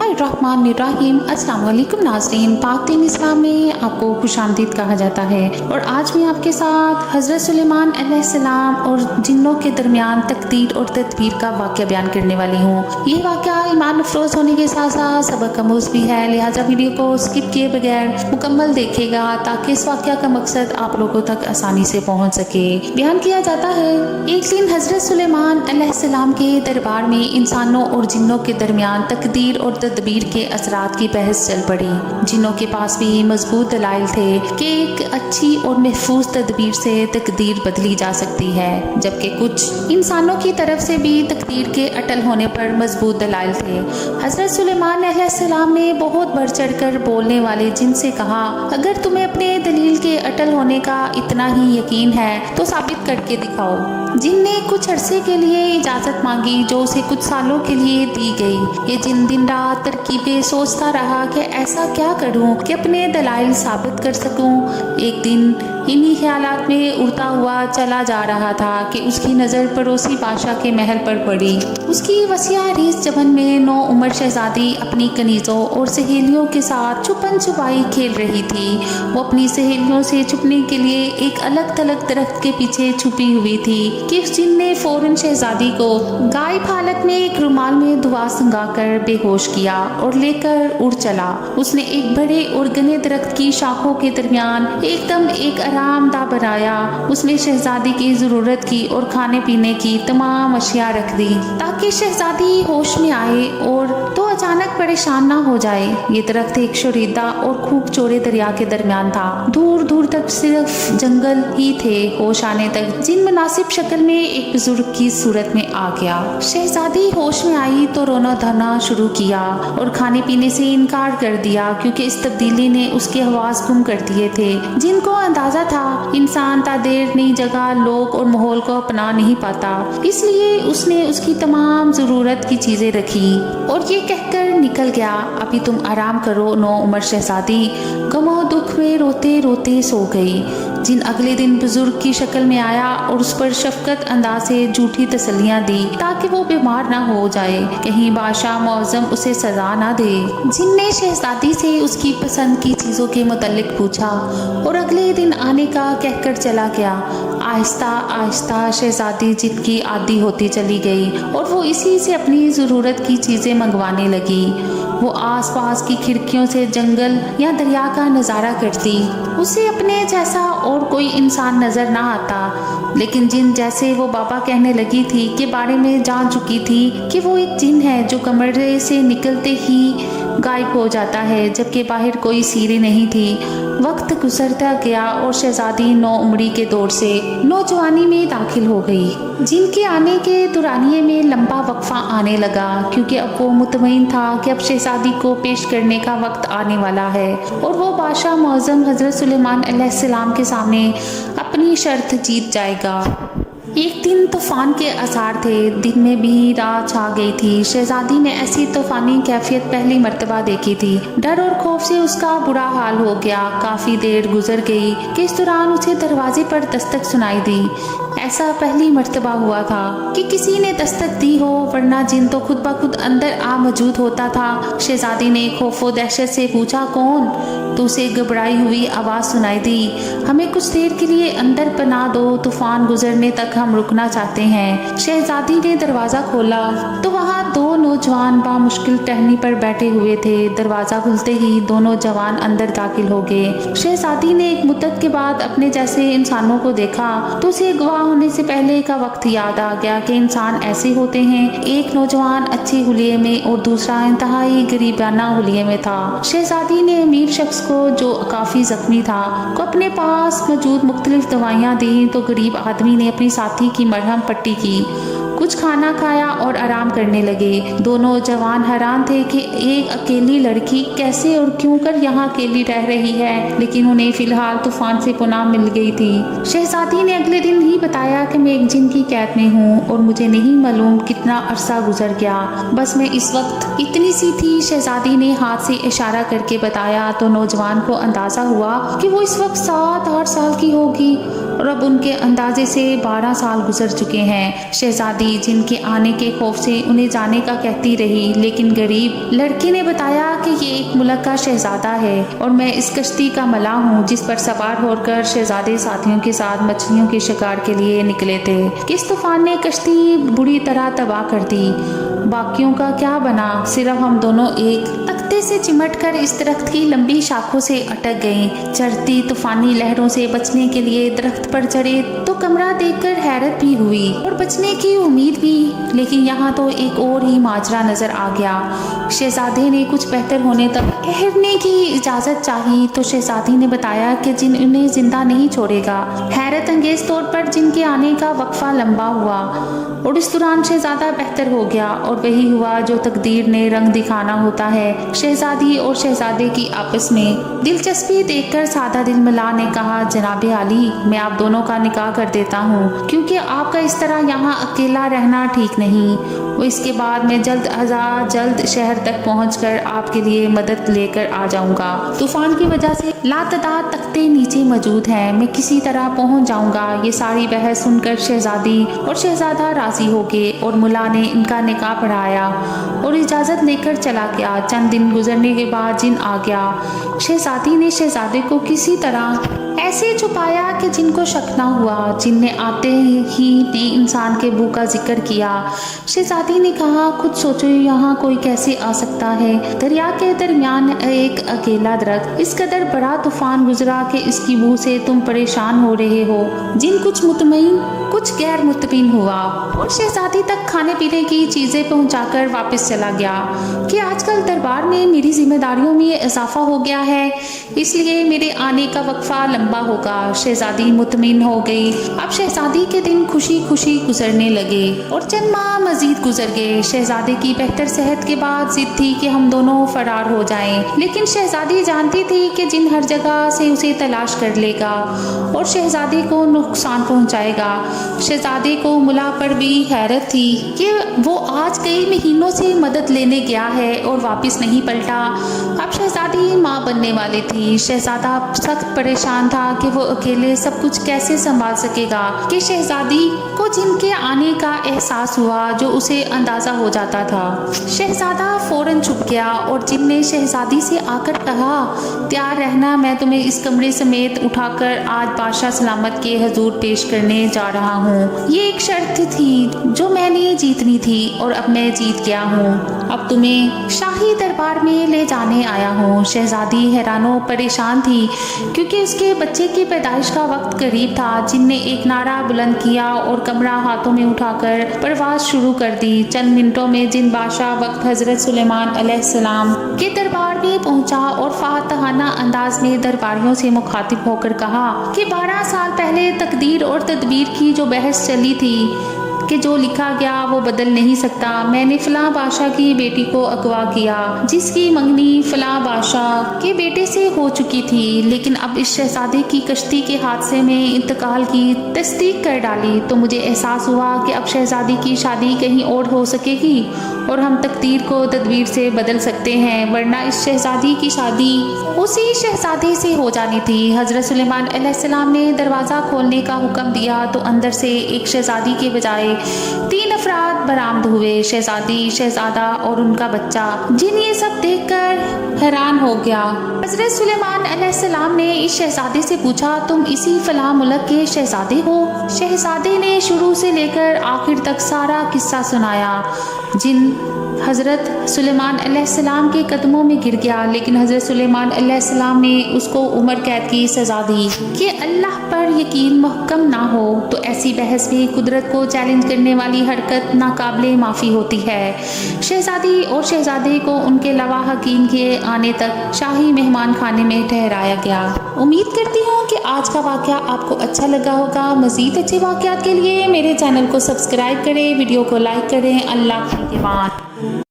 बिस्मिल्लाहिर्रहमानिर्रहीम। अस्सलाम वालेकुम नाज़रीन, पाक दीन इस्लाम में आपको खुशामदीद कहा जाता है और आज मैं आपके साथ हज़रत सुलेमान अलैहिस्सलाम और जिन्नों के दरमियान तकदीर और तदबीर का वाक़या बयान करने वाली हूँ। ये वाक़या ईमान अफरोज़ होने के साथ साथ सबक आमूज़ भी है, लिहाजा वीडियो को स्किप किए बगैर मुकम्मल देखेगा ताकि इस वाक़या का मकसद आप लोगों तक आसानी से पहुँच सके। बयान किया जाता है, एक दिन हज़रत सुलेमान अलैहिस्सलाम के दरबार में इंसानों और जिन्नों के दरमियान तकदीर और तदबीर के असरात की बहस चल पड़ी। जिन्नों के पास भी मजबूत दलाइल थे कि एक अच्छी और महफूज तदबीर से तकदीर बदली जा सकती है, जबकि कुछ इंसानों की तरफ से भी तकदीर के अटल होने पर मजबूत दलाइल थे। हज़रत सुलेमान अलैहिस्सलाम ने बहुत बढ़ चढ़ कर बोलने वाले जिन से कहा, अगर तुम्हें अपने दलील के अटल होने का इतना ही यकीन है तो साबित करके दिखाओ। जिन ने कुछ अरसे के लिए इजाज़त मांगी जो उसे कुछ सालों के लिए दी गई। ये जिन दिन रात तरकीबें सोचता रहा कि ऐसा क्या करूं कि अपने दलाइल साबित कर सकूं। एक दिन इन्हीं ख्यालात में उड़ता हुआ चला जा रहा था कि उसकी नज़र पड़ोसी बादशाह के महल पर पड़ी। उसकी वसीआ रीस जबन में 9 उम्र शहजादी अपनी कनीज़ों और सहेलियों के साथ छुपन छुपाई खेल रही थी। वो अपनी सहेलियों से छुपने के लिए एक अलग थलग दरख्त के पीछे छुपी हुई थी कि उस जिन ने फौरन शहजादी को गायब हालत में एक रुमाल में दुआ संगाकर बेहोश किया और लेकर उड़ चला। उसने एक बड़े और घने दरख्त की शाखों के दरमियान एकदम एक आरामदा बनाया। उसमें शहजादी की ज़रूरत की और खाने पीने की तमाम अशिया रख दी ताकि शहजादी होश में आए और तो अचानक परेशान ना हो जाए। ये दरख्त एक शोरीदा और खूब चौड़े दरिया के दरमियान था। दूर दूर तक सिर्फ जंगल ही थे। होश आने तक जिन मुनासिब शक्ल में एक बुजुर्ग की सूरत में आ गया। शहजादी होश में आई तो रोना धरना शुरू किया और खाने पीने से इनकार कर दिया क्योंकि इस तब्दीली ने उसके हवास गुम कर दिए थे। जिनको अंदाजा था इंसान ता देर नई जगह लोग और माहौल को अपना नहीं पाता, इसलिए उसने उसकी तमाम ज़रूरत की चीज़ें रखी और ये कहकर निकल गया, अभी तुम आराम करो। 9 उम्र शहजादी गमो दुख में रोते रोते सो गई। जिन अगले दिन बुजुर्ग की शक्ल में आया और उस पर शफकत अंदाज से झूठी तसल्लियां दी ताकि वो बीमार ना हो जाए, कहीं बादशाह मौज़म उसे सजा ना दे। जिन ने शहजादी से उसकी पसंद की चीज़ों के मुतल्लिक पूछा और अगले दिन आने का कहकर चला गया। आहिस्ता आहिस्ता शहजादी जिद की आदी होती चली गई और वो इसी से अपनी ज़रूरत की चीज़ें मंगवाने लगी। वो आसपास की खिड़कियों से जंगल या दरिया का नज़ारा करती। उसे अपने जैसा और कोई इंसान नज़र ना आता, लेकिन जिन जैसे वो बाबा कहने लगी थी के बारे में जान चुकी थी कि वो एक जिन है जो कमरे से निकलते ही गायब हो जाता है, जबकि बाहर कोई सीढ़ी नहीं थी। वक्त गुजरता गया और शहजादी 9 उम्री के दौर से नौजवानी में दाखिल हो गई। जिनके आने के दुरानिये में लंबा वक्फा आने लगा क्योंकि अब वो मुतमईन था कि अब शहजादी को पेश करने का वक्त आने वाला है और वो बादशाह मौज़म हज़रत सुलेमान अलैहिस्सलाम के सामने अपनी शर्त जीत जाएगा। एक दिन तूफान के आसार थे। दिन में भी रात छा गई थी। शहजादी ने ऐसी तूफानी कैफियत पहली मर्तबा देखी थी। डर और खौफ से उसका बुरा हाल हो गया। काफ़ी देर गुजर गई कि इस दौरान उसे दरवाजे पर दस्तक सुनाई दी। ऐसा पहली मर्तबा हुआ था कि किसी ने दस्तक दी हो, वरना जिन तो खुद ब खुद अंदर आ मौजूद होता था। शहजादी ने खौफ व दहशत से पूछा, कौन? तो उसे घबराई हुई आवाज़ सुनाई दी, हमें कुछ देर के लिए अंदर पनाह दो, तूफान गुजरने तक हम रुकना चाहते हैं। शहजादी ने दरवाज़ा खोला तो वहाँ 2 नौजवान बामुश्किल टहनी पर बैठे हुए थे। दरवाज़ा खुलते ही दोनों जवान अंदर दाखिल हो गए। शहजादी ने एक मुद्दत के बाद अपने जैसे इंसानों को देखा तो उसे गवाह होने से पहले का वक्त याद आ गया कि इंसान ऐसे होते हैं। एक नौजवान अच्छे हुलिये में और दूसरा इंतहाई गरीबाना हुलिये में था। शहजादी ने अमीर शख्स को, जो काफ़ी जख्मी था, को अपने पास मौजूद मुख्तलिफ दवाइयाँ दी तो गरीब आदमी ने अपनी साथी की मरहम पट्टी की, कुछ खाना खाया और आराम करने लगे। दोनों जवान हैरान थे कि एक अकेली लड़की कैसे और क्यों कर यहाँ अकेली रह रही है, लेकिन उन्हें फिलहाल तूफान से पुनाह मिल गई थी। शहजादी ने अगले दिन ही बताया कि मैं एक जिन की कैद में हूँ और मुझे नहीं मालूम कितना अरसा गुजर गया, बस मैं इस वक्त इतनी सी थी। शहजादी ने हाथ से इशारा करके बताया तो नौजवान को अंदाज़ा हुआ कि वो इस वक्त 7-8 साल की होगी और अब उनके अंदाजे से 12 साल गुजर चुके हैं। शहजादी शहजादी जिनके आने के खौफ से उन्हें जाने का कहती रही, लेकिन गरीब लड़के ने बताया कि ये एक मुल्क का शहजादा है और मैं इस कश्ती का मला हूँ जिस पर सवार होकर शहजादे साथियों के साथ मछलियों के शिकार के लिए निकले थे कि इस तूफान ने कश्ती बुरी तरह तबाह कर दी। बाकियों का क्या बना, सिर्फ हम दोनों एक तख्ते से चिमटकर इस दरख्त की लंबी शाखों से अटक गए। चढ़ती तूफानी लहरों से बचने के लिए दरख्त पर चढ़े तो कमरा देखकर हैरत भी हुई और बचने की उम्मीद भी, लेकिन यहाँ तो एक और ही माजरा नजर आ गया। शहजादे ने कुछ बेहतर होने तक ठहरने की इजाजत चाही तो शहजादी ने बताया कि जिन उन्हें जिंदा नहीं छोड़ेगा। हैरत अंगेज तौर पर जिनके आने का वक्फा लंबा हुआ और इस दौरान शहजादा बेहतर हो गया और वही हुआ जो तकदीर ने रंग दिखाना होता है। शहजादी और शहजादे की आपस में दिलचस्पी देखकर सादा दिल मल्लाह ने कहा, जनाबे आली, मैं आप दोनों का निकाह कर देता हूँ क्योंकि आपका इस तरह यहाँ अकेला रहना ठीक नहीं। वो इसके बाद मैं जल्द शहर तक पहुँचकर आपके लिए मदद लेकर आ जाऊँगा। तूफान की वजह से लातदार तख्ते नीचे मौजूद हैं, मैं किसी तरह पहुँच जाऊँगा। ये सारी बहस सुनकर शहजादी और शहजादा राजी हो गए और मुल्ला ने इनका निकाह पढ़ाया और इजाज़त लेकर चला गया। चंद दिन गुजरने के बाद जिन आ गया। शहजादी ने शहजादे को किसी तरह ऐसे छुपाया कि जिनको शक ना हुआ। जिन ने आते ही ने इंसान के बू का जिक्र किया। शहजादी ने कहा, खुद सोचो यहाँ कोई कैसे आ सकता है। दरिया के दरमियान एक अकेला दरख्त, इस कदर बड़ा तूफान गुजरा कि इसकी बू से तुम परेशान हो रहे हो। जिन कुछ मुतमईन कुछ गैर मुतमईन हुआ और शहजादी तक खाने पीने की चीज़ें पहुंचाकर वापस चला गया कि आजकल दरबार में मेरी जिम्मेदारियों में इजाफा हो गया है, इसलिए मेरे आने का वक्फा लंबा होगा। शहजादी मुतमईन हो गई। अब शहजादी के दिन खुशी खुशी गुजरने लगे और चंद माह मजीद गुजर गए। शहजादे की बेहतर सेहत के बाद जिद थी कि हम दोनों फरार हो जाएं, लेकिन शहजादी जानती थी कि जिन हर जगह से उसे तलाश कर लेगा और शहजादे को नुकसान पहुंचाएगा। शहजादे को मुल्ला पर भी हैरत थी कि वो आज कई महीनों से मदद लेने गया है और वापस नहीं पलटा। अब शहजादी माँ बनने वाली थी। शहजादा सख्त परेशान था कि वो अकेले सब कुछ कैसे संभाल सकेगा कि शहजादी को जिनके आने का एहसास हुआ जो उसे अंदाजा हो जाता था। शहजादा फौरन छुप गया और जिन ने शहजादी से आकर कहा, तैयार रहना, मैं तुम्हें इस कमरे समेत उठाकर आज बादशाह सलामत के हजूर पेश करने जा रहा हूँ। ये एक शर्त थी जो मैंने जीतनी थी और अब मैं जीत गया हूँ। अब तुम्हें शाही दरबार में ले जाने आया हूँ। शहजादी हैरानो परेशान थी क्योंकि उसके बच्चे की पैदाइश का वक्त करीब था। जिनने एक नारा बुलंद किया और कमरा हाथों में उठाकर परवाज शुरू कर दी। चंद मिनटों में जिन बादशाह वक्त हजरत सुलेमान अलैहिस्सलाम के दरबार में पहुंचा और फातहाना अंदाज में दरबारियों से मुखातिब होकर कहा कि 12 साल पहले तकदीर और तदबीर की जो बहस चली थी कि जो लिखा गया वो बदल नहीं सकता। मैंने फलां बादशाह की बेटी को अगवा किया जिसकी मंगनी फलां बादशाह के बेटे से हो चुकी थी, लेकिन अब इस शहजादे की कश्ती के हादसे में इंतकाल की तस्दीक कर डाली तो मुझे एहसास हुआ कि अब शहजादी की शादी कहीं और हो सकेगी और हम तकदीर को तदबीर से बदल सकते हैं, वरना इस शहजादी की शादी उसी शहजादे से हो जानी थी। हजरत सुलेमान अलैहिस्सलाम ने दरवाज़ा खोलने का हुक्म दिया तो अंदर से एक शहजादी के बजाय 3 अफराद बरामद हुए, शहजादी, शहजादा और उनका बच्चा। जिन ये सब देखकर हैरान हो गया। हजरत सुलेमान अलैहिस्सलाम ने इस शहजादे से पूछा, तुम इसी फलां मुल्क के शहजादे हो? शहजादे ने शुरू से लेकर आखिर तक सारा किस्सा सुनाया। जिन हज़रत सुलेमान अलैहिस्सलाम के कदमों में गिर गया, लेकिन हज़रत सुलेमान अलैहिस्सलाम ने उसको उम्र कैद की सज़ा दी कि अल्लाह पर यकीन महकम ना हो तो ऐसी बहस भी कुदरत को चैलेंज करने वाली हरकत नाकाबिले माफ़ी होती है। शहजादी और शहजादे को उनके लवाहकीन के आने तक शाही मेहमान खाने में ठहराया गया। उम्मीद करती हूँ कि आज का वाक़या आपको अच्छा लगा होगा। मज़ीद अच्छे वाक़यात के लिए मेरे चैनल को सब्सक्राइब करें, वीडियो को लाइक करें। अल्लाह के बाद।